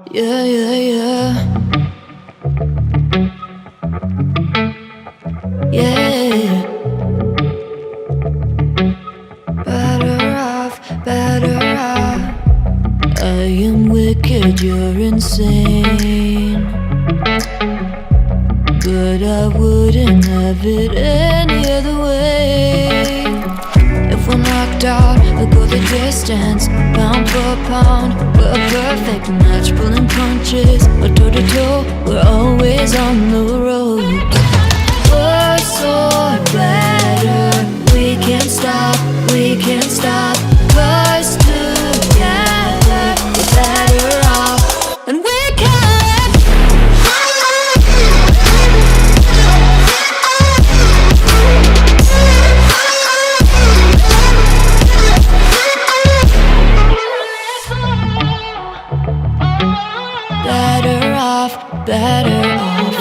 Yeah, yeah, yeah. Yeah. Better off, better off. I am wicked, you're insane. But I wouldn't have it any other way. If we're knocked out, we'll go the distance. Pound for pound, we're a perfect match. Pulling punches, or toe to toe, we're always on the road. Worse or better, we can't stop, we can't stop. 'Cause together, we're better off. And we can. Better off, better off.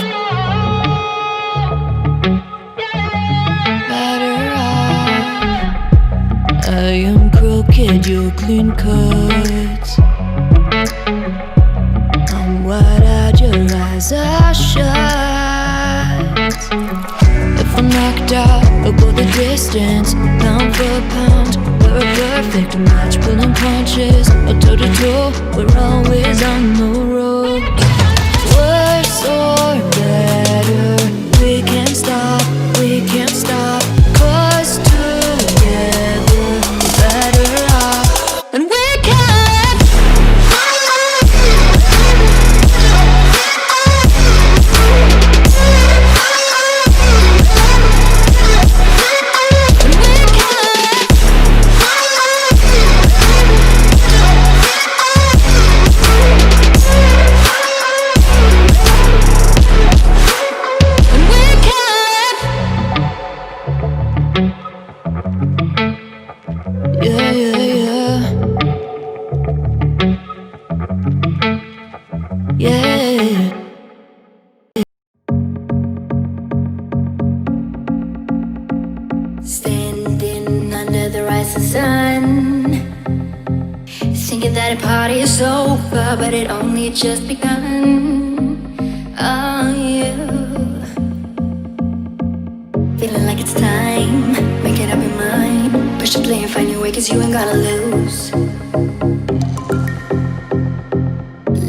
Better off. I am crooked, you're clean cut. I'm wide-eyed, your eyes are shut. If I'm knocked out, I'll go the distance. Pound for pound, we're a perfect match. Pulling punches, or toe to toe, we're always on the road. Worse or better, we can't stop, we can't stop. 'Cause together, we're better off. And we can. Yeah, yeah, yeah. Yeah. Standing under the rising sun, thinking that a party is over, but it only just begun. Oh, you feeling like it's time, make it up your mind. Push the play and find your way, 'cause you ain't gonna lose.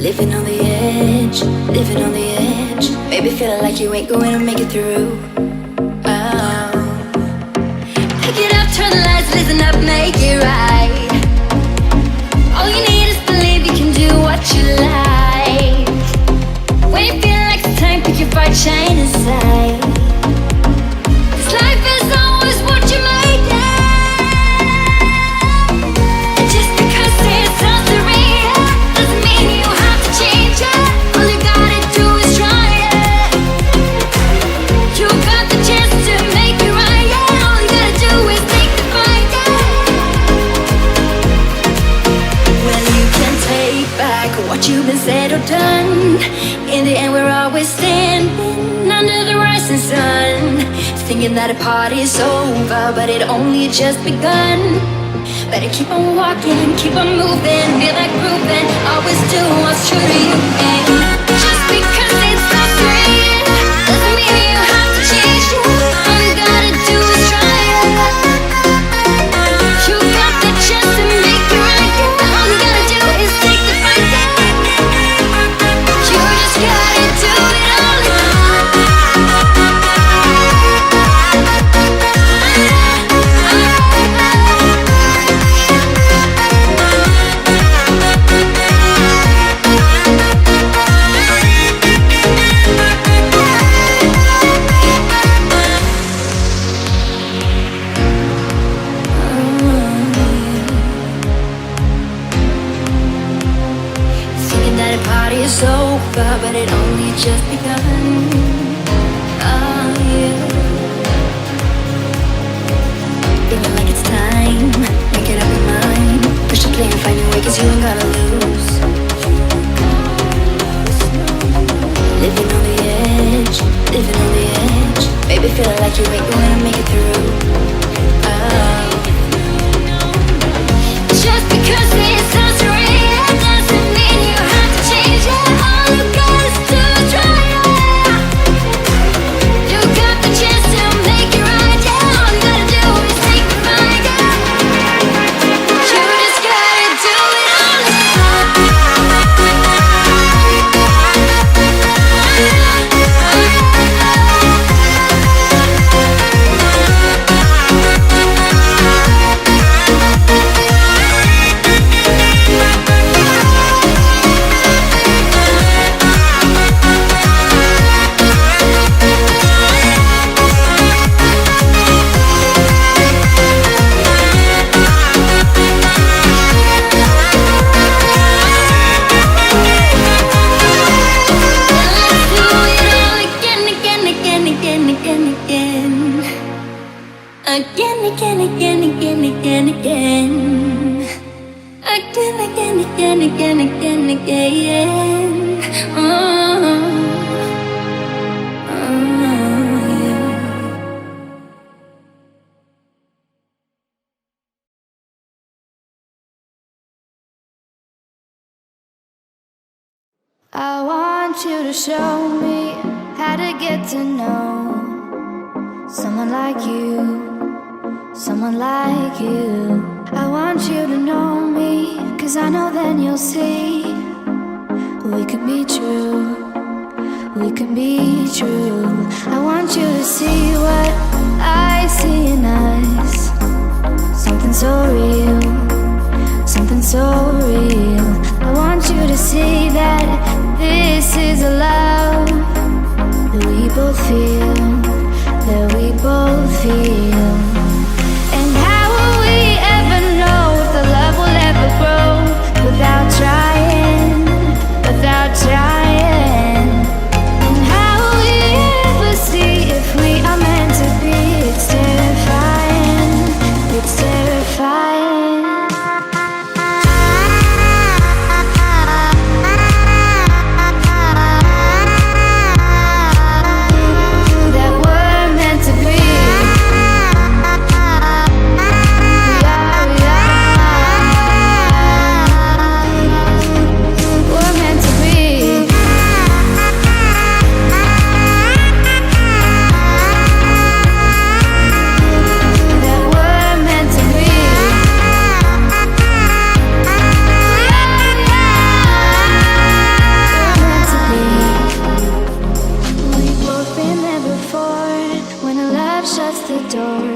Living on the edge, living on the edge. Maybe feeling like you ain't going to make it through. Oh, pick it up, turn the lights, listen up, make it right. All you need is believe you can do what you like. When you feel like it's time, pick your bright shine inside. 'Cause life is always what you make it. And just because it sounds surreal doesn't mean you have to change it. All you gotta do is try it. You got the chance to make it right, yeah. All you gotta do is take the fight, yeah. Well, you can take back what you've been said or done. In the end, we're always standing under the rising sun, thinking that a party is over, but it only just begun. Better keep on walking, keep on moving, feel like grooving, always do what's true to you. And just because it's not great doesn't mean you have to change it. All you gotta do is try it. You got the chance to make it right, yeah. All you gotta do is take the fight, yeah. You just gotta do it all. Thinking that a party is over, but it only just begun. Oh, yeah. Feeling like it's time, make it up your mind. Push the play and find your way, 'cause you ain't gonna lose. Living on the edge, living on the edge. Baby, feeling like you ain't going to make it through. Oh. Just because it sounds real doesn't mean you have to change it. Again, again, again, again, again, again. Again, again, again, again, again, again. Yeah. I want you to show me how to get to know someone like you, someone like you. I want you to know me, 'cause I know then you'll see we can be true, we can be true. I want you to see what I see in us, something so real, something so real. I want you to see that this is a love that we both feel, that we both feel. And how will we ever know if the love will ever grow without trying, without trying? And how will we ever see if we are meant to be? It's terrifying, it's terrifying.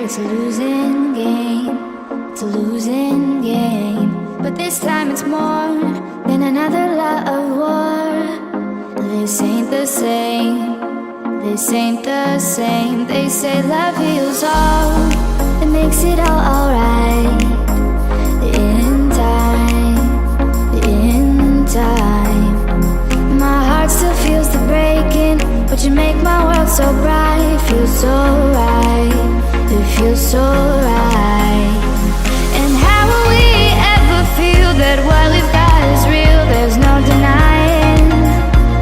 It's a losing game, it's a losing game. But this time it's more than another lot of war. This ain't the same, this ain't the same. They say love heals all, it makes it all alright. In time, in time. My heart still feels the breaking, but you make my world so bright. Feels so right, it feels so right. And how will we ever feel that what we've got is real? There's no denying,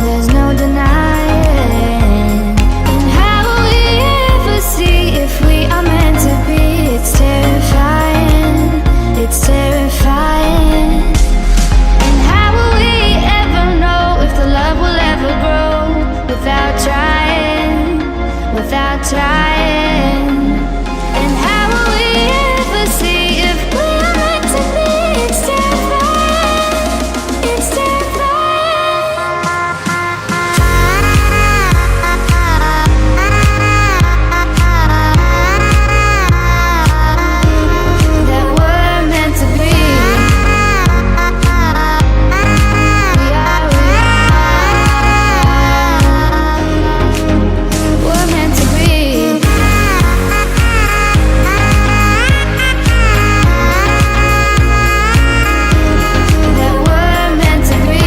there's no denying. And how will we ever see if we are meant to be? It's terrifying, it's terrifying. And how will we ever know if the love will ever grow without trying, without trying? And how will we ever see if we are meant to be? It's terrifying, it's terrifying. That we're meant to be. We are, we're meant to be. That we're meant to be.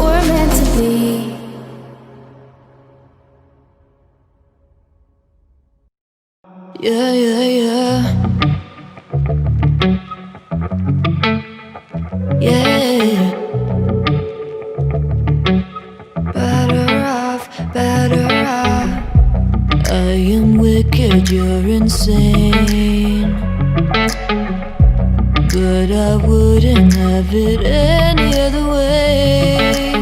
We're meant to be. Yeah, yeah, yeah. Yeah. Better off, better off. I am wicked, you're insane. But I wouldn't have it any other way.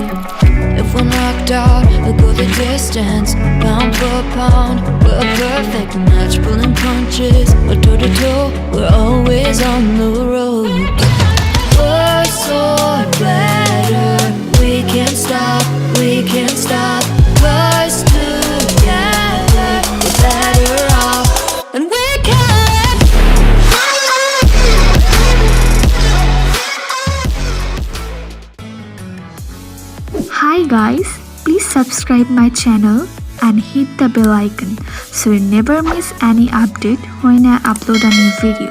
If we're knocked out, we'll go the distance, pound for pound. We're a perfect match, pulling punches. We're toe to toe, we're always on the road. We're so better, we can't stop, we can't stop. 'Cause together we're better off, and we can. Hi guys, please subscribe my channel and hit the bell icon so you never miss any update when I upload a new video.